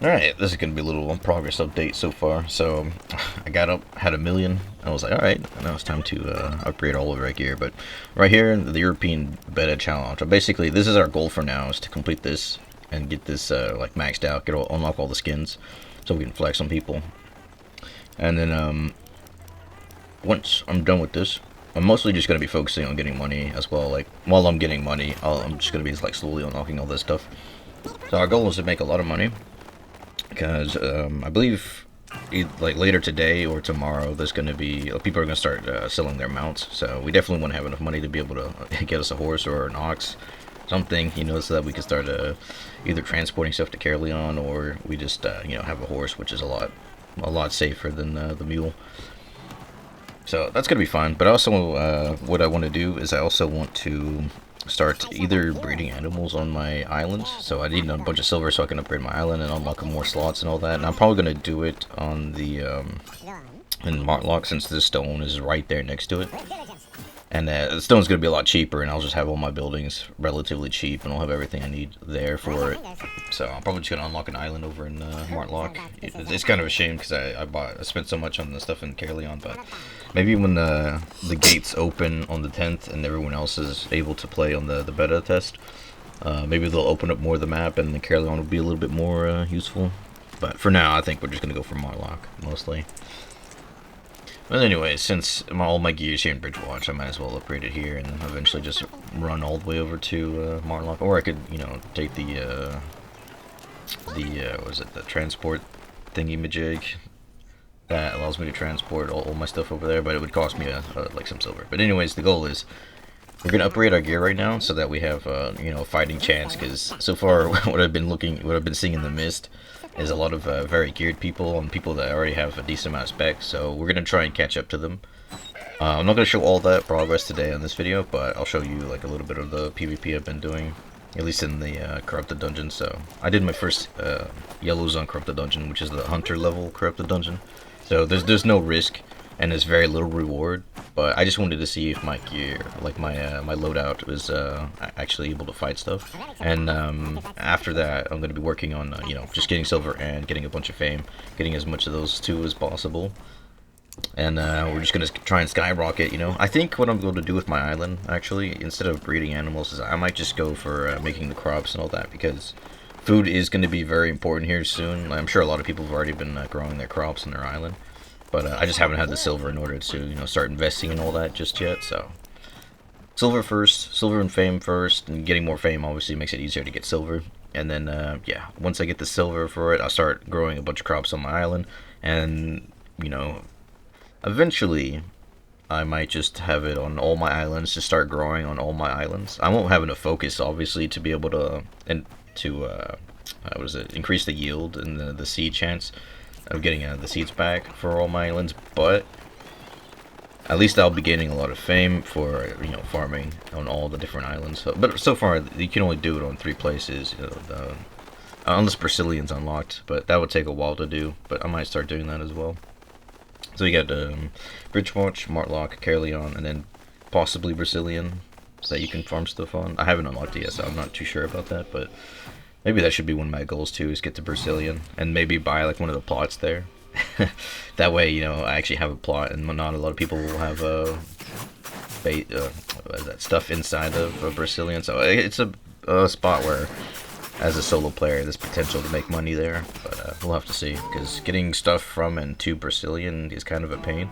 Alright, this is going to be a little progress update so far. So, I got up, had 1,000,000. I was like, alright, now it's time to upgrade all of our gear. But right here, the European Beta Challenge. Basically, this is our goal for now, is to complete this and get this like maxed out, unlock all the skins, so we can flex on people. And then, once I'm done with this, I'm mostly just going to be focusing on getting money as well. Like, while I'm getting money, I'm just going to be like slowly unlocking all this stuff. So our goal is to make a lot of money. Because I believe like later today or tomorrow there's going to be people are going to start selling their mounts, so we definitely want to have enough money to be able to get us a horse or an ox, something, so that we can start either transporting stuff to Caerleon, or we just have a horse, which is a lot safer than the mule. So that's going to be fun. But also what I want to do is I also want to start either breeding animals on my island. So I need a bunch of silver so I can upgrade my island and unlock more slots and all that. And I'm probably going to do it on the in Martlock, since this stone is right there next to it. And the stone's going to be a lot cheaper, and I'll just have all my buildings relatively cheap, and I'll have everything I need there for it. So I'm probably just going to unlock an island over in Martlock. It's kind of a shame because I spent so much on the stuff in Caerleon, but maybe when the gates open on the 10th and everyone else is able to play on the beta test, maybe they'll open up more of the map, and the Caerleon will be a little bit more useful. But for now, I think we're just going to go for Martlock, mostly. But anyway, since all my gear is here in Bridgewatch, I might as well upgrade it here and eventually just run all the way over to Martlock. Or I could, take the what is it, the transport thingy-majig that allows me to transport all my stuff over there, but it would cost me like some silver. But anyways, the goal is we're gonna upgrade our gear right now so that we have a fighting chance. Because so far, what I've been seeing in the mist is a lot of very geared people and people that already have a decent amount of specs. So we're gonna try and catch up to them. I'm not gonna show all that progress today on this video, but I'll show you like a little bit of the PvP I've been doing, at least in the corrupted dungeon. So I did my first yellow zone corrupted dungeon, which is the hunter level corrupted dungeon. So there's no risk and there's very little reward, but I just wanted to see if my gear, like my loadout, was actually able to fight stuff. And after that, I'm going to be working on just getting silver and getting a bunch of fame, getting as much of those two as possible. And we're just going to try and skyrocket. I think what I'm going to do with my island, actually, instead of breeding animals, is I might just go for making the crops and all that, because food is going to be very important here soon. I'm sure a lot of people have already been growing their crops on their island. But I just haven't had the silver in order to, start investing in all that just yet, so. Silver first, silver and fame first, and getting more fame obviously makes it easier to get silver. And then, yeah, once I get the silver for it, I'll start growing a bunch of crops on my island. And, eventually, I might just have it on all my islands, just start growing on all my islands. I won't have enough focus, obviously, to be able to, increase the yield and the seed chance of getting the seeds back for all my islands, but at least I'll be gaining a lot of fame for farming on all the different islands. But so far you can only do it on 3 places, unless Brazilian's unlocked, but that would take a while to do. But I might start doing that as well. So you got Bridgewatch, Martlock, Caerleon, and then possibly Brazilian, so that you can farm stuff on. I haven't unlocked it yet, so I'm not too sure about that, but maybe that should be one of my goals too, is get to Brazilian and maybe buy like one of the plots there. That way, I actually have a plot, and not a lot of people will have that stuff inside of a Brazilian. So it's a spot where, as a solo player, there's potential to make money there. But we'll have to see, because getting stuff from and to Brazilian is kind of a pain.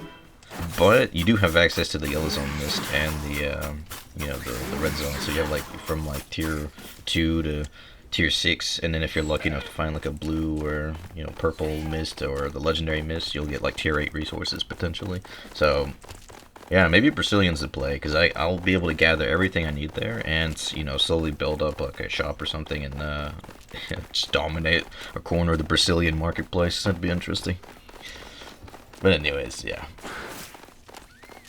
But you do have access to the yellow zone mist and the the red zone. So you have like from like tier 2 to tier 6, and then if you're lucky enough to find like a blue or purple mist or the legendary mist, you'll get like tier 8 resources potentially. So yeah, maybe Brazilian's the play, because I'll be able to gather everything I need there and slowly build up like a shop or something and just dominate a corner of the Brazilian marketplace. That'd be interesting. But anyways, yeah.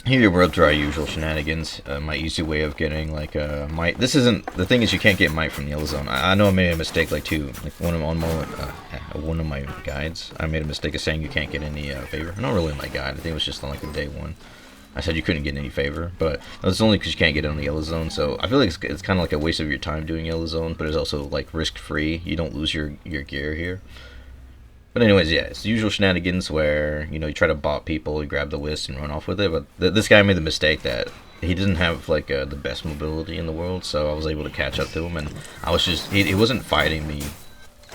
Here we're up to our usual shenanigans. My easy way of getting like might. This isn't the thing, is you can't get might from the yellow zone. I know I made a mistake like one of my guides. I made a mistake of saying you can't get any favor. Not really my guide. I think it was just on like a day 1. I said you couldn't get any favor, but that's only because you can't get it on the yellow zone. So I feel like it's kind of like a waste of your time doing yellow zone, but it's also like risk free. You don't lose your gear here. But anyways, yeah, it's the usual shenanigans where you try to bot people, you grab the list and run off with it. But this guy made the mistake that he didn't have like the best mobility in the world, so I was able to catch up to him, and I was just he wasn't fighting me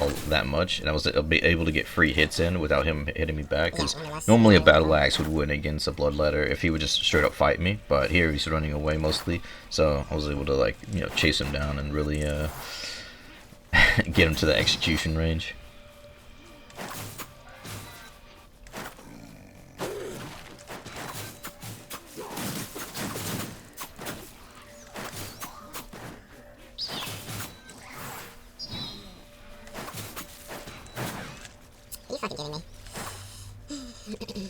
all that much, and I was able to get free hits in without him hitting me back. Because normally a battle axe would win against a bloodletter if he would just straight up fight me, but here he's running away mostly, so I was able to like chase him down and really get him to the execution range. Are you fucking kidding me?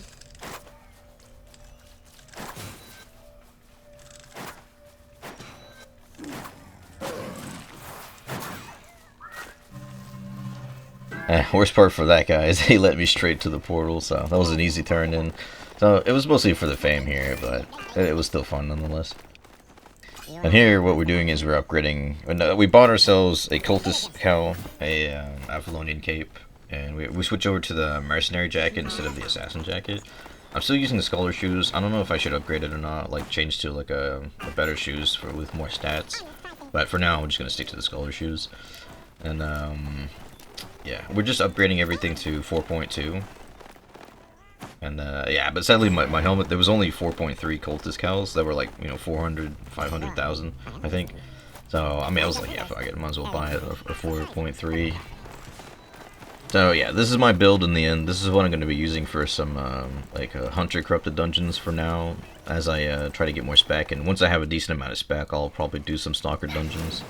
Worst part for that guy is he let me straight to the portal, so that was an easy turn in. So it was mostly for the fame here, but it was still fun nonetheless. And here, what we're doing is we're upgrading. We bought ourselves a cultist cowl, a Avalonian cape, and we switch over to the mercenary jacket instead of the assassin jacket. I'm still using the scholar shoes. I don't know if I should upgrade it or not, like change to like a better shoes with more stats. But for now, I'm just gonna stick to the scholar shoes. And yeah, we're just upgrading everything to 4.2. And yeah, but sadly my helmet, there was only 4.3 cultist cowls that were like 400, 500,000 I think. So I mean I was like, yeah, fuck it, might as well buy it a 4.3. So yeah, this is my build in the end. This is what I'm going to be using for some like hunter corrupted dungeons for now, as I try to get more spec. And once I have a decent amount of spec, I'll probably do some stalker dungeons.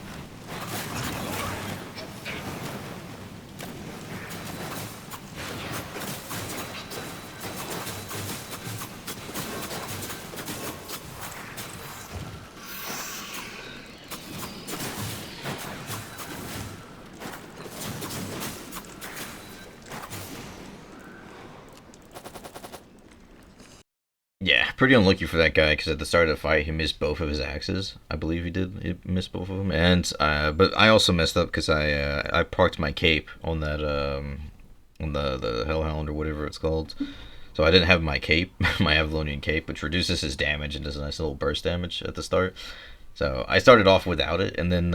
Yeah, pretty unlucky for that guy, because at the start of the fight, he missed both of his axes. I believe he did. He missed both of them. And but I also messed up because I parked my cape on that on the Hellhound or whatever it's called. So I didn't have my cape, my Avalonian cape, which reduces his damage and does a nice little burst damage at the start. So I started off without it, and then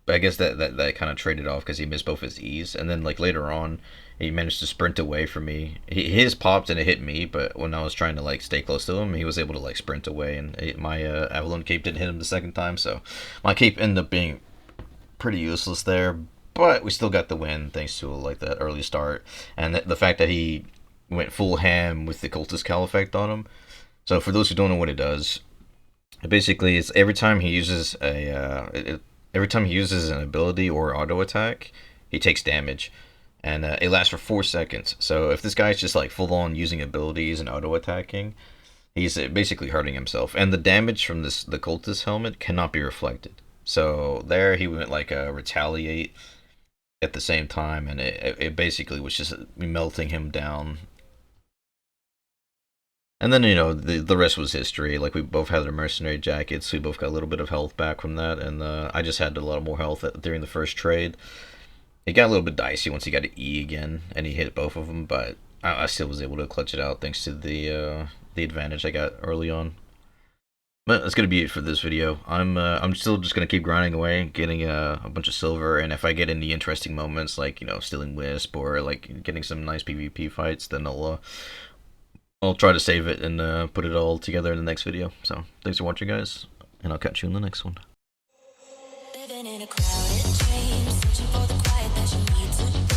I guess that kind of traded off because he missed both his E's, and then like later on, he managed to sprint away from me. His popped and it hit me, but when I was trying to like stay close to him, he was able to like sprint away, and my Avalon cape didn't hit him the second time, so my cape ended up being pretty useless there. But we still got the win thanks to like that early start, and the fact that he went full ham with the cultist cowl effect on him. So for those who don't know what it does, basically it's every time he uses every time he uses an ability or auto attack, he takes damage, and it lasts for 4 seconds. So if this guy's just like full on using abilities and auto attacking, he's basically hurting himself, and the damage from the cultist helmet cannot be reflected. So there he went like retaliate at the same time, and it basically was just melting him down. And then, the rest was history. Like, we both had our mercenary jackets. We both got a little bit of health back from that. And I just had a lot more health during the first trade. It got a little bit dicey once he got an E again, and he hit both of them. But I still was able to clutch it out thanks to the advantage I got early on. But that's gonna be it for this video. I'm still just gonna keep grinding away, getting a bunch of silver, and if I get any interesting moments like stealing Wisp or like getting some nice PvP fights, then I'll try to save it and put it all together in the next video. So thanks for watching, guys, and I'll catch you in the next one. Living in a crowded dream, searching for the quiet that you need to